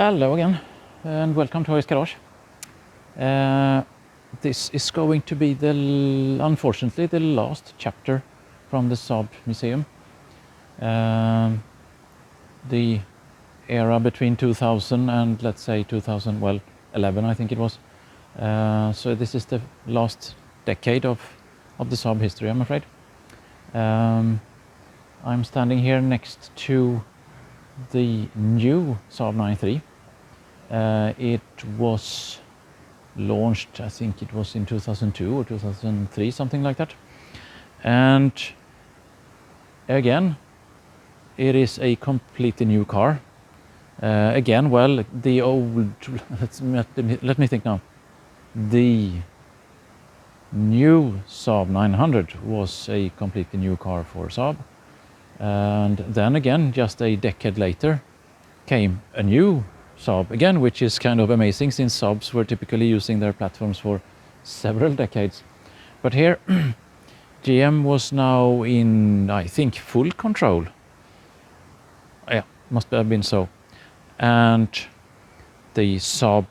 Hello again, and welcome to Hoojies Garage. This is going to be unfortunately the last chapter from the Saab museum. The era between 2000 and let's say 2011, I think it was. So this is the last decade of the Saab history, I'm afraid. I'm standing here next to the new Saab 9-3. It was launched, I think it was in 2002 or 2003, something like that. And again, it is a completely new car. Again, well, the old, let me think now. The new Saab 900 was a completely new car for Saab. And then again, just a decade later, came a new Saab again, which is kind of amazing since Saabs were typically using their platforms for several decades. But here, GM was now in, I think, full control. Yeah, must have been so. And the Saab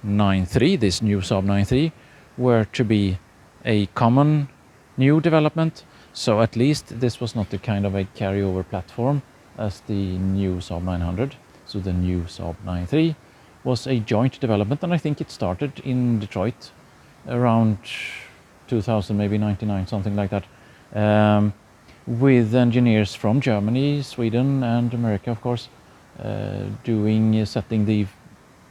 9-3, this new Saab 9-3, were to be a common new development. So at least this was not the kind of a carryover platform as the new Saab 900. So the new Saab 9-3 was a joint development, and I think it started in Detroit around 2000, maybe 99, something like that, with engineers from Germany, Sweden, and America, of course, setting the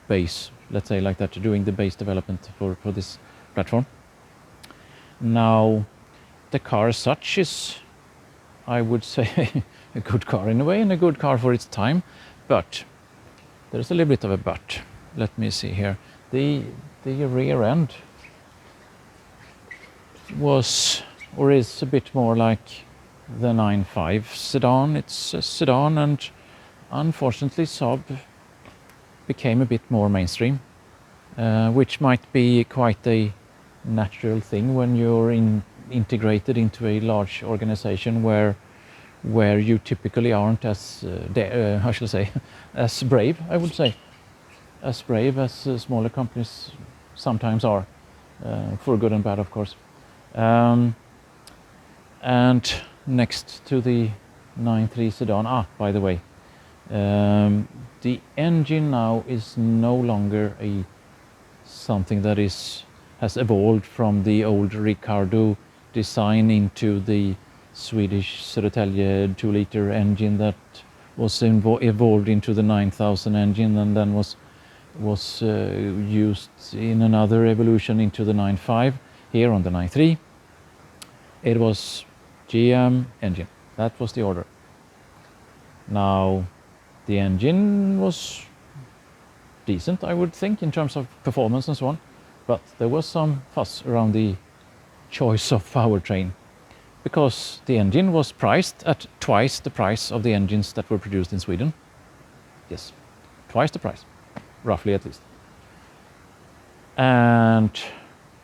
base, let's say like that, doing the base development for this platform. Now, the car as such is, I would say, a good car in a way, and a good car for its time, but there's a little bit of a but. Let me see here. The rear end was, or is, a bit more like the 9.5 sedan. It's a sedan, and unfortunately Saab became a bit more mainstream, which might be quite a natural thing when you're integrated into a large organization where you typically aren't as, how shall I say, as brave, I would say. As brave as smaller companies sometimes are, for good and bad, of course. And next to the 9.3 sedan, by the way, the engine now is no longer something that has evolved from the old Ricardo design into the Swedish Södertälje 2-liter engine that was evolved into the 9000 engine, and then was used in another evolution into the 9.5. Here on the 9.3, it was GM engine. That was the order. Now, the engine was decent, I would think, in terms of performance and so on, but there was some fuss around the choice of powertrain, because the engine was priced at twice the price of the engines that were produced in Sweden. Yes, twice the price, roughly at least. And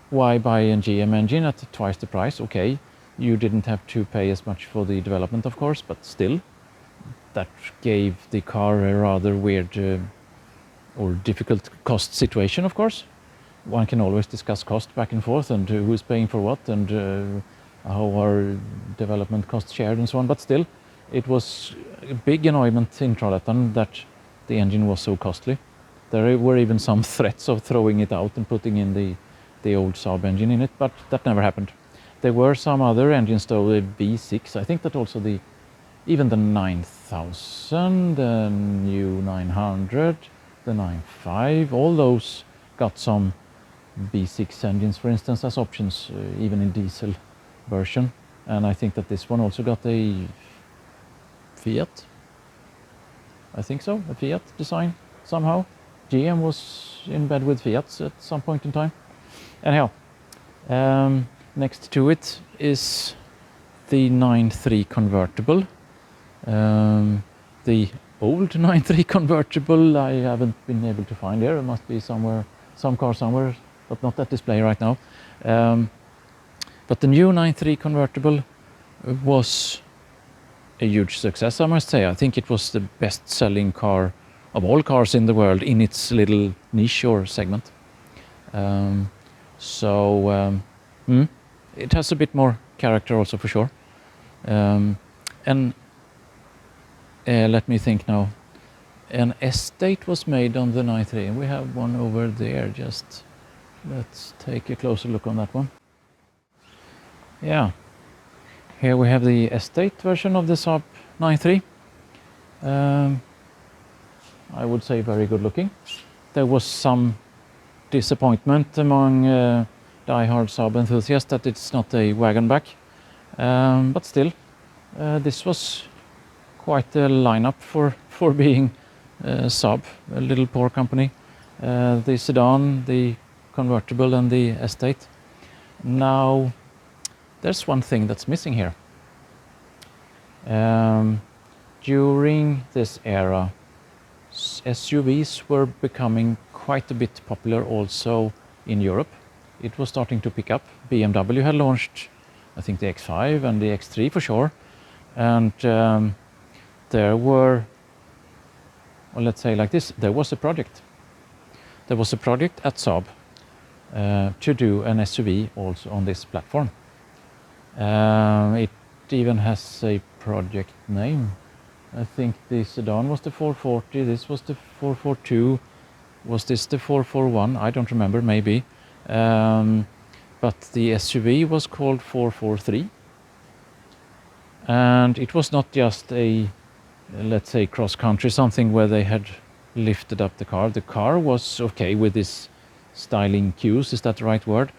why buy a GM engine at twice the price? Okay, you didn't have to pay as much for the development, of course, but still, that gave the car a rather weird or difficult cost situation, of course. One can always discuss cost back and forth, and who is paying for what, and how are development costs shared and so on, but still, it was a big annoyance in Trollhättan that the engine was so costly. There were even some threats of throwing it out and putting in the old Saab engine in it, but that never happened. There were some other engines though, the V6, I think that also even the 9000, the new 900, the 9.5, all those got some V6 engines, for instance, as options, even in diesel version. And I think that this one also got a Fiat. I think so, a Fiat design somehow. GM was in bed with Fiat at some point in time. Anyhow, next to it is the 9.3 convertible. The old 9.3 convertible I haven't been able to find here. It must be somewhere, some car somewhere, but not at display right now. But the new 9.3 convertible was a huge success, I must say. I think it was the best-selling car of all cars in the world in its little niche or segment. It has a bit more character also for sure. And let me think now. An estate was made on the 9.3, and we have one over there. Just let's take a closer look on that one. Yeah, here we have the estate version of the Saab 9.3. I would say very good looking. There was some disappointment among die-hard Saab enthusiasts that it's not a wagon back, but still, this was quite a lineup for being Saab, a little poor company. The Sedan, the Convertible, and the estate. Now, there's one thing that's missing here. During this era, SUVs were becoming quite a bit popular also in Europe. It was starting to pick up. BMW had launched, I think, the X5 and the X3 for sure. And there were, well, let's say like this, there was a project. There was a project at Saab to do an SUV also on this platform. It even has a project name. I think the Sedan was the 440, this was the 442, was this the 441? I don't remember, maybe. But the SUV was called 443. And it was not just a, let's say, cross-country, something where they had lifted up the car. The car was okay with this styling cues, is that the right word?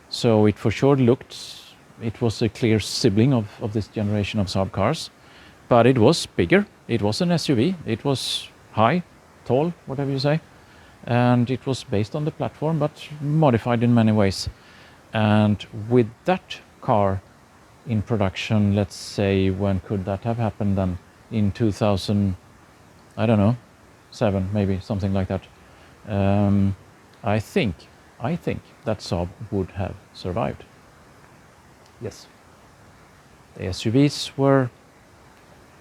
So it for sure looked, it was a clear sibling of this generation of Saab cars. But it was bigger, it was an SUV, it was high, tall, whatever you say. And it was based on the platform, but modified in many ways. And with that car in production, let's say, when could that have happened then? In 2000, I don't know, 7 maybe, something like that. I think that Saab would have survived. Yes. The SUVs were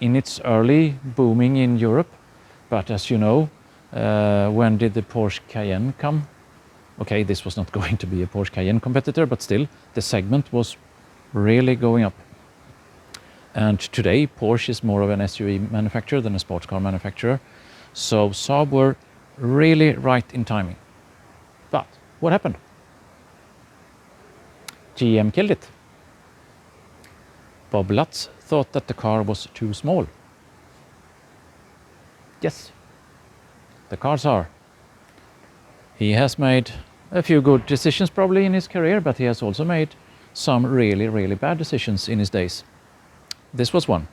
in its early booming in Europe, but as you know, when did the Porsche Cayenne come? Okay, this was not going to be a Porsche Cayenne competitor, but still, the segment was really going up. And today, Porsche is more of an SUV manufacturer than a sports car manufacturer. So Saab were really right in timing. But what happened? GM killed it. Bob Lutz thought that the car was too small. Yes, the cars are. He has made a few good decisions probably in his career, but he has also made some really, really bad decisions in his days. This was one.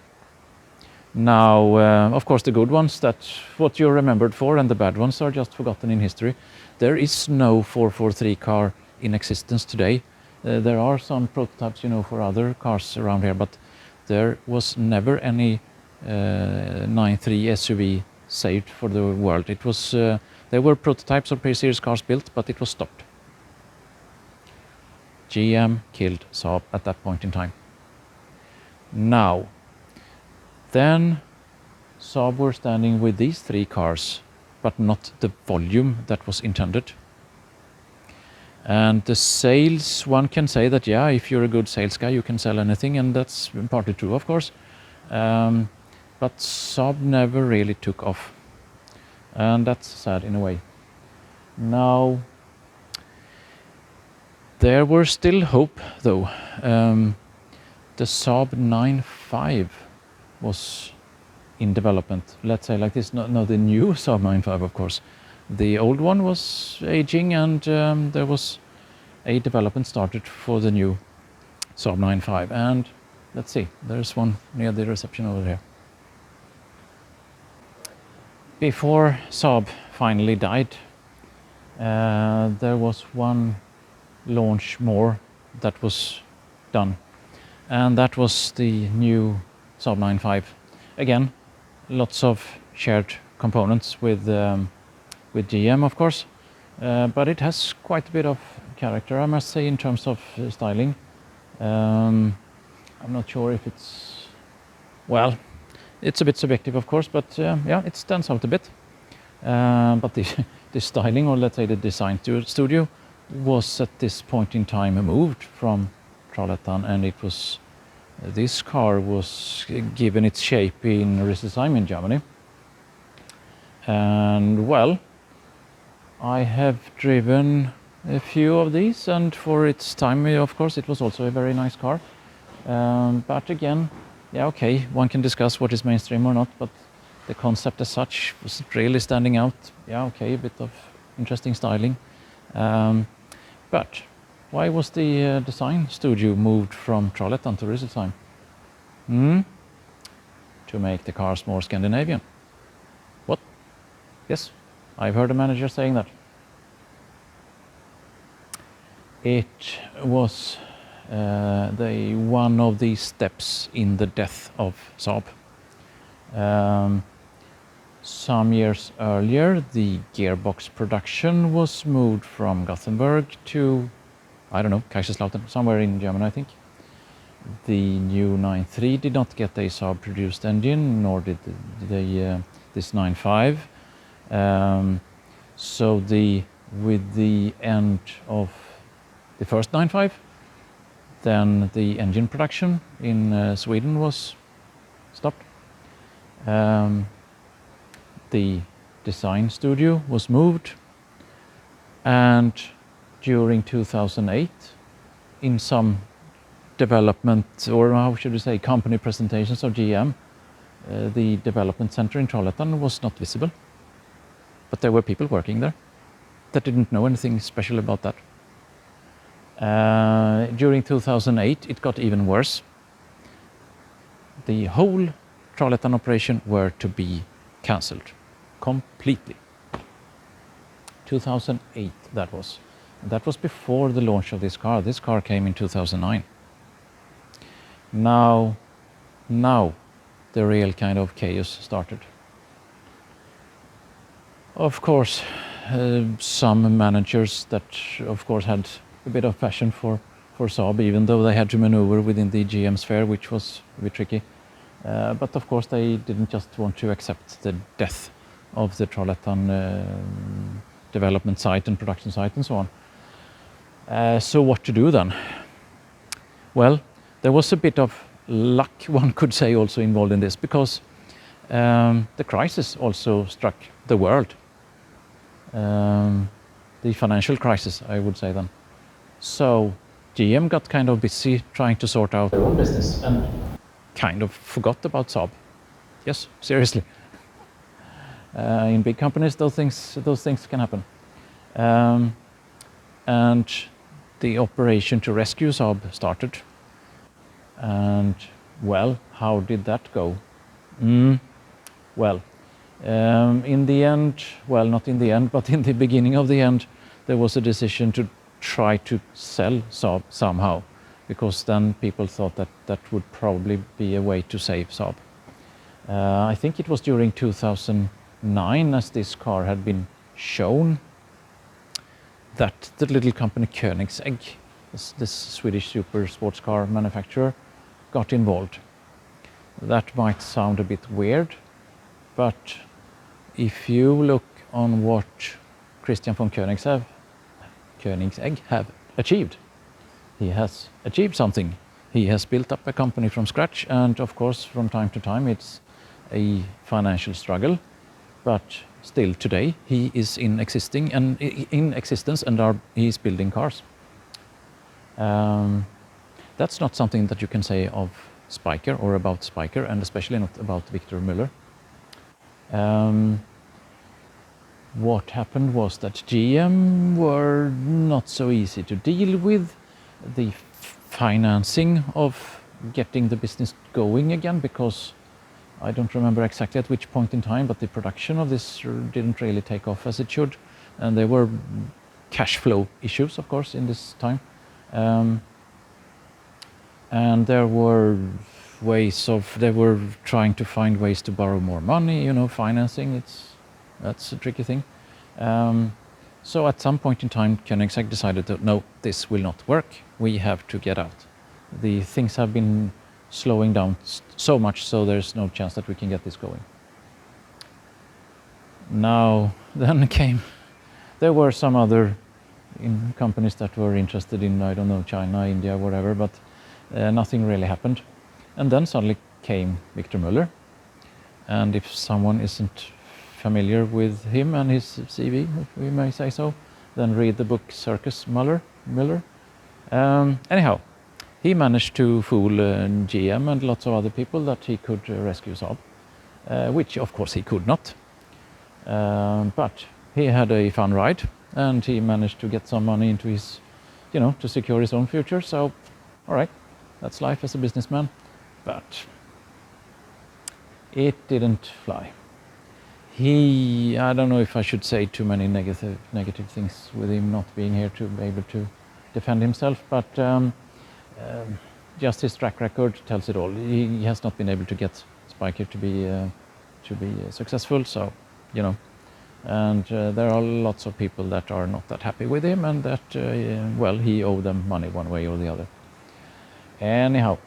Now, of course, the good ones, that's what you're remembered for, and the bad ones are just forgotten in history. There is no 443 car in existence today. There are some prototypes, you know, for other cars around here, but there was never any 9.3 SUV saved for the world. It was there were prototypes of pre-series cars built, but it was stopped. GM killed Saab at that point in time. Now, then Saab were standing with these 3 cars, but not the volume that was intended. And the sales, one can say that, yeah, if you're a good sales guy, you can sell anything, and that's partly true, of course. But Saab never really took off. And that's sad in a way. Now, there were still hope, though. The Saab 9.5 was in development. Let's say like this, no, the new Saab 9.5, of course. The old one was aging, and there was a development started for the new Saab 9.5. And let's see, there's one near the reception over here. Before Saab finally died, there was one launch more that was done, and that was the new Saab 9.5. Again, lots of shared components with GM, of course, but it has quite a bit of character, I must say, in terms of styling. I'm not sure if it's, well, It's a bit subjective, of course, but yeah, it stands out a bit. But the styling, or let's say the design studio, was at this point in time moved from Trollhättan, and this car was given its shape in Rüsselsheim in Germany. And well, I have driven a few of these, and for its time, of course, it was also a very nice car. But again, yeah, okay, one can discuss what is mainstream or not, but the concept as such wasn't really standing out. Yeah, okay, a bit of interesting styling. But why was the design studio moved from Trollhättan to Rüsselsheim? To make the cars more Scandinavian. What? Yes, I've heard a manager saying that. It was one of the steps in the death of Saab. Some years earlier, the gearbox production was moved from Gothenburg to, I don't know, Kaiserslautern, somewhere in Germany, I think. The new 9.3 did not get a Saab-produced engine, nor did this 9.5. So with the end of the first 9.5, then the engine production in Sweden was stopped. The design studio was moved, and during 2008, in some development, or how should we say, company presentations of GM, the development center in Trollhättan was not visible, but there were people working there that didn't know anything special about that. During 2008, it got even worse. The whole Trollhättan operation were to be cancelled completely. 2008 that was. And that was before the launch of this car. This car came in 2009. Now the real kind of chaos started. Of course, some managers that of course had a bit of passion for Saab, even though they had to maneuver within the GM sphere, which was a bit tricky. But of course they didn't just want to accept the death of the Trollhättan development site and production site and so on. So what to do then? Well, there was a bit of luck, one could say, also involved in this, because the crisis also struck the world. The financial crisis, I would say then. So GM got kind of busy trying to sort out their own business and kind of forgot about Saab. Yes, seriously. In big companies, those things can happen. And the operation to rescue Saab started. And well, how did that go? Well, in the end, well, not in the end, but in the beginning of the end, there was a decision to try to sell Saab somehow, because then people thought that that would probably be a way to save Saab. I think it was during 2009, as this car had been shown, that the little company Koenigsegg, this Swedish super sports car manufacturer, got involved. That might sound a bit weird, but if you look on what Christian von Koenigsegg have achieved, he has achieved something. He has built up a company from scratch, and of course from time to time it's a financial struggle, but still today he is in existence and he is building cars. That's not something that you can say of Spiker or about Spiker, and especially not about Victor Müller. What happened was that GM were not so easy to deal with. The financing of getting the business going again, because I don't remember exactly at which point in time, but the production of this didn't really take off as it should, and there were cash flow issues, of course, in this time. And there were they were trying to find ways to borrow more money, financing, that's a tricky thing. So at some point in time, Koenigsegg decided that no, this will not work. We have to get out. The things have been slowing down so much, so there's no chance that we can get this going. Now, then there were some other companies that were interested in, I don't know, China, India, whatever, but nothing really happened. And then suddenly came Victor Muller. And if someone isn't familiar with him and his CV, if we may say so, then read the book Circus Muller. Anyhow, he managed to fool GM and lots of other people that he could rescue Saab, which of course he could not. But he had a fun ride, and he managed to get some money into his, to secure his own future. So, all right, that's life as a businessman. But it didn't fly. I don't know if I should say too many negative things with him not being here to be able to defend himself, but just his track record tells it all. He has not been able to get Spiker to be successful, so and there are lots of people that are not that happy with him, and that he owed them money one way or the other. Anyhow.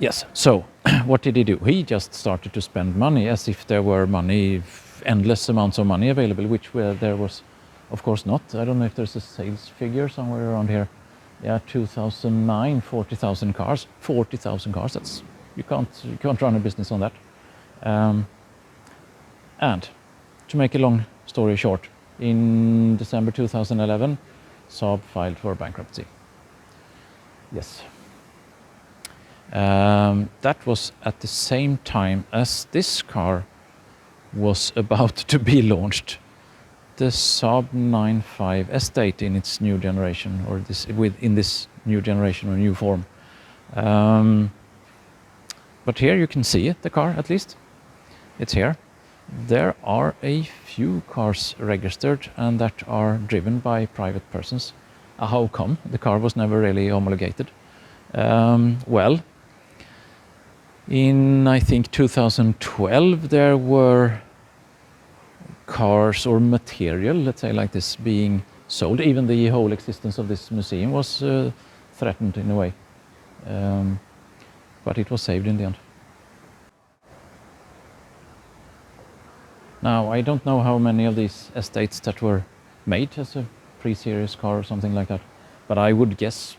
Yes, so what did he do? He just started to spend money as if there were endless amounts of money available, which there was, of course, not. I don't know if there's a sales figure somewhere around here. Yeah, 2009, 40,000 cars. 40,000 cars, you can't run a business on that. And to make a long story short, in December 2011, Saab filed for bankruptcy. Yes. That was at the same time as this car was about to be launched. The Saab 9.5 estate in its new generation, or in this new generation or new form. But here you can see it, the car at least. It's here. There are a few cars registered and that are driven by private persons. How come? The car was never really homologated. Well, in I think 2012 there were cars or material, let's say like this, being sold. Even the whole existence of this museum was threatened in a way. But it was saved in the end. Now, I don't know how many of these estates that were made as a pre-series car or something like that, but I would guess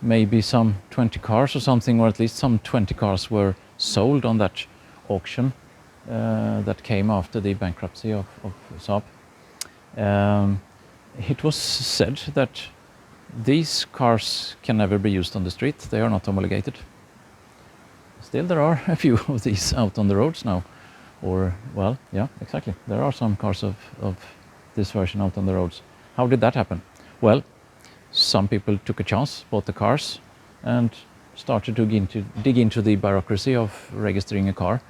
maybe some 20 cars or something, or at least some 20 cars were sold on that auction that came after the bankruptcy of Saab. It was said that these cars can never be used on the street. They are not homologated. Still, there are a few of these out on the roads now. Or, well, yeah, exactly. There are some cars of this version out on the roads. How did that happen? Well, some people took a chance, bought the cars, and started to dig into the bureaucracy of registering a car.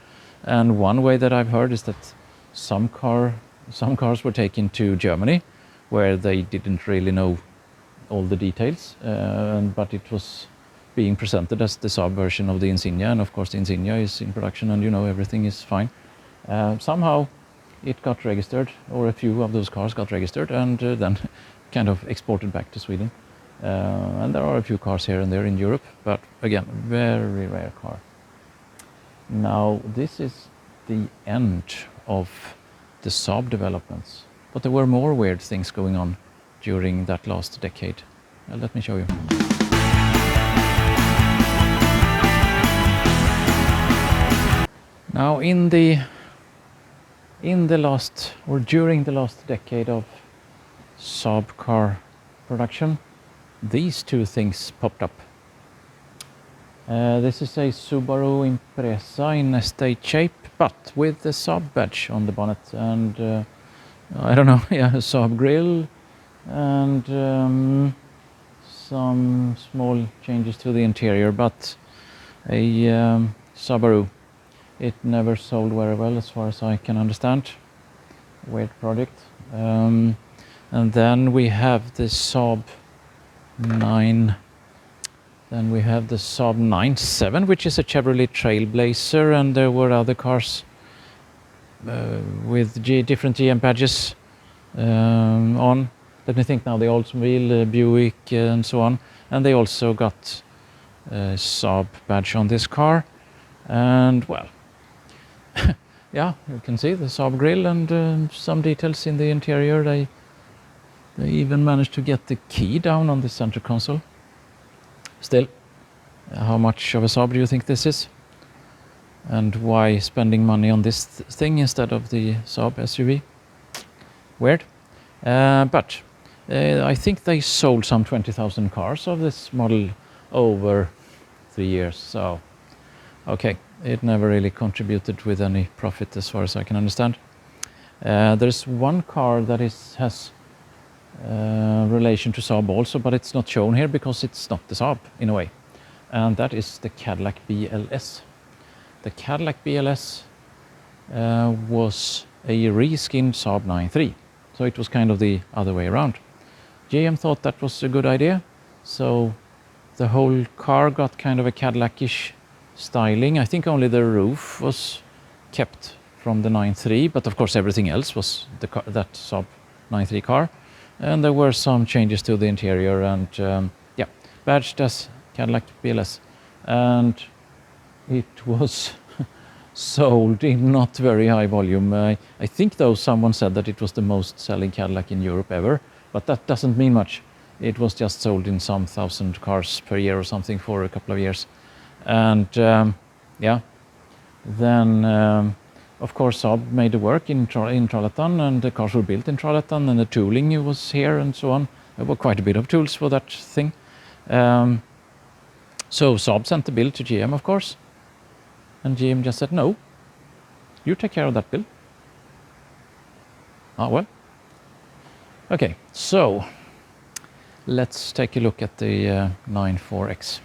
And one way that I've heard is that some cars were taken to Germany, where they didn't really know all the details, but it was being presented as the Saab version of the Insignia, and of course the Insignia is in production and everything is fine. Somehow it got registered, or a few of those cars got registered, and then kind of exported back to Sweden. And there are a few cars here and there in Europe, but again, very rare car. Now, this is the end of the Saab developments, but there were more weird things going on during that last decade. Let me show you. Now, during the last decade of Saab car production, these two things popped up. This is a Subaru Impreza in estate shape, but with the Saab badge on the bonnet, and I don't know, yeah, a Saab grille, and some small changes to the interior, but a Subaru. It never sold very well as far as I can understand. Weird project. And then we have the Saab 9. Then we have the Saab 9.7, which is a Chevrolet Trailblazer, and there were other cars with different GM badges on. Let me think now, the Oldsmobile, Buick, and so on. and they also got a Saab badge on this car. And well, yeah, you can see the Saab grille and some details in the interior. They even managed to get the key down on the center console. Still, how much of a Saab do you think this is? And why spending money on this thing instead of the Saab SUV? Weird. But I think they sold some 20,000 cars of this model over 3 years. So, okay, it never really contributed with any profit as far as I can understand. There's one car that has relation to Saab also, but it's not shown here because it's not the Saab in a way. And that is the Cadillac BLS. The Cadillac BLS was a reskinned Saab 9.3. So it was kind of the other way around. GM thought that was a good idea. So the whole car got kind of a Cadillac-ish styling. I think only the roof was kept from the 9.3, but of course everything else was that Saab 9.3 car. And there were some changes to the interior and yeah, badged as Cadillac BLS. And it was sold in not very high volume. I think though someone said that it was the most selling Cadillac in Europe ever, but that doesn't mean much. It was just sold in some 1,000 cars per year or something for a couple of years. And yeah, then of course Saab made the work in Trollhättan, and the cars were built in Trollhättan, and the tooling was here and so on. There were quite a bit of tools for that thing. So Saab sent the bill to GM, of course, and GM just said, no, you take care of that bill. Ah, well. Okay, so let's take a look at the 94X.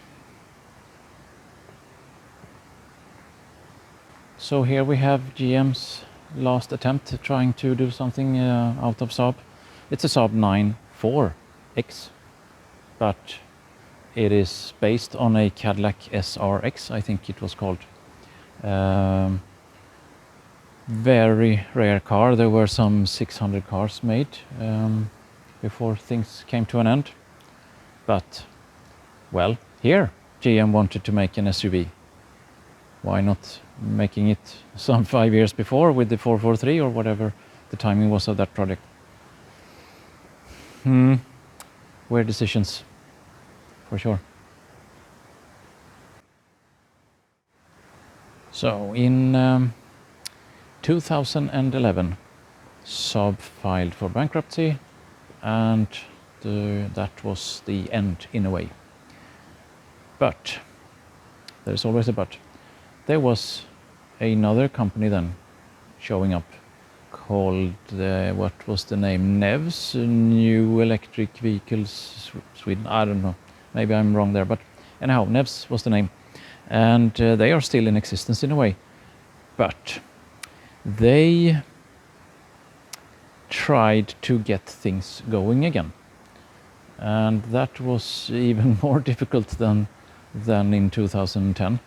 So here we have GM's last attempt at trying to do something out of Saab. It's a Saab 94X, but it is based on a Cadillac SRX, I think it was called. Very rare car. There were some 600 cars made before things came to an end. But, well, here GM wanted to make an SUV. Why not making it some 5 years before with the 443 or whatever the timing was of that project? Weird decisions, for sure. So in 2011, Saab filed for bankruptcy, and that was the end in a way. But there's always a but. There was another company then showing up called, what was the name? Nevs, New Electric Vehicles Sweden. I don't know. Maybe I'm wrong there. But anyhow, Nevs was the name. And they are still in existence in a way. But they tried to get things going again. And that was even more difficult than in 2010.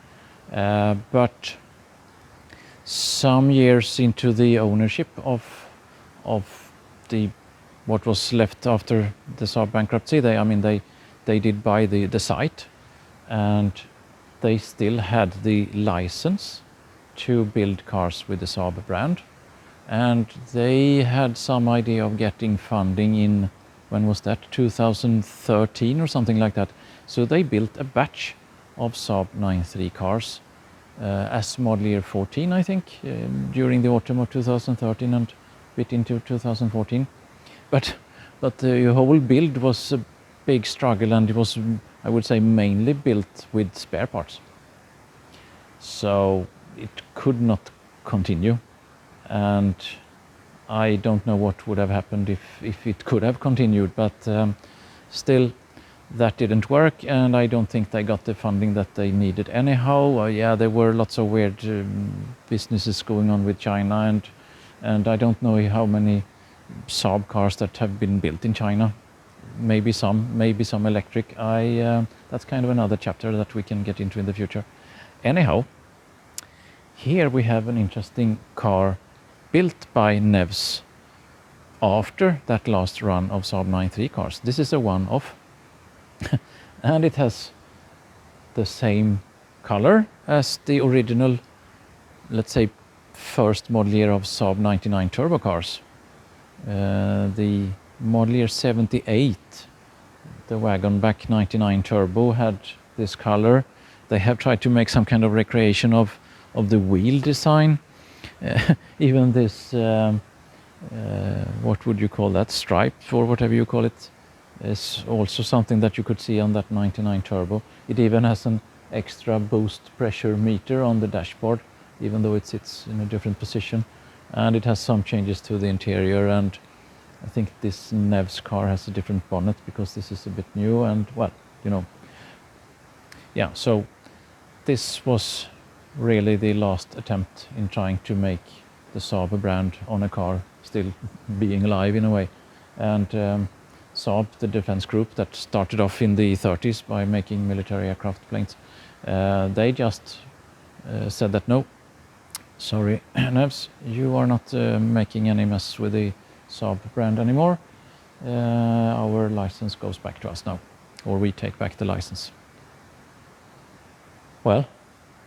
But some years into the ownership of the what was left after the Saab bankruptcy, they did buy the site, and they still had the license to build cars with the Saab brand, and they had some idea of getting funding in, when was that, 2013 or something like that. So they built a batch of Saab 9.3 cars as model year 14, I think, during the autumn of 2013 and a bit into 2014. But the whole build was a big struggle, and it was, I would say, mainly built with spare parts. So it could not continue, and I don't know what would have happened if it could have continued, but still that didn't work, and I don't think they got the funding that they needed anyhow. Yeah, there were lots of weird businesses going on with China, and I don't know how many Saab cars that have been built in China. Maybe some electric. That's kind of another chapter that we can get into in the future. Anyhow, here we have an interesting car built by Nevs after that last run of Saab 9.3 cars. This is a one-off. and it has the same color as the original, let's say, first model year of Saab 99 turbo cars. The model year 78, the wagon back 99 turbo, had this color. They have tried to make some kind of recreation of the wheel design. Even this, what would you call that, stripe or whatever you call it, is also something that you could see on that 99 turbo. It even has an extra boost pressure meter on the dashboard, even though it sits in a different position. And it has some changes to the interior, and I think this Nevs car has a different bonnet because this is a bit new, and well, you know. Yeah, so this was really the last attempt in trying to make the Saab brand on a car still being alive in a way. And Saab, the defense group that started off in the 30s by making military aircraft planes, they just said that no, sorry Nevs, you are not making any mess with the Saab brand anymore. Our license goes back to us now, or we take back the license. Well,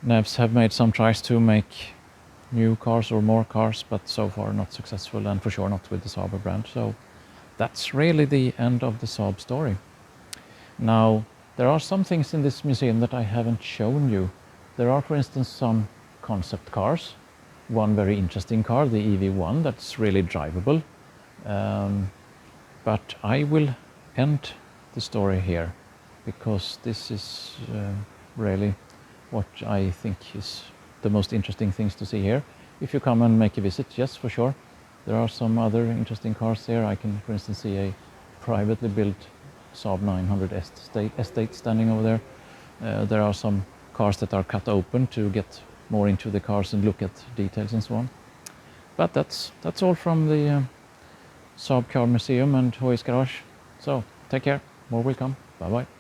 Nevs have made some tries to make new cars or more cars, but so far not successful, and for sure not with the Saab brand. So that's really the end of the Saab story. Now, there are some things in this museum that I haven't shown you. There are, for instance, some concept cars. One very interesting car, the EV1, that's really drivable. But I will end the story here, because this is really what I think is the most interesting things to see here. If you come and make a visit, yes, for sure. There are some other interesting cars here. I can, for instance, see a privately built Saab 900 Estate standing over there. There are some cars that are cut open to get more into the cars and look at details and so on. But that's all from the Saab Car Museum and Hoojies Garage. So take care, more will come. Bye bye.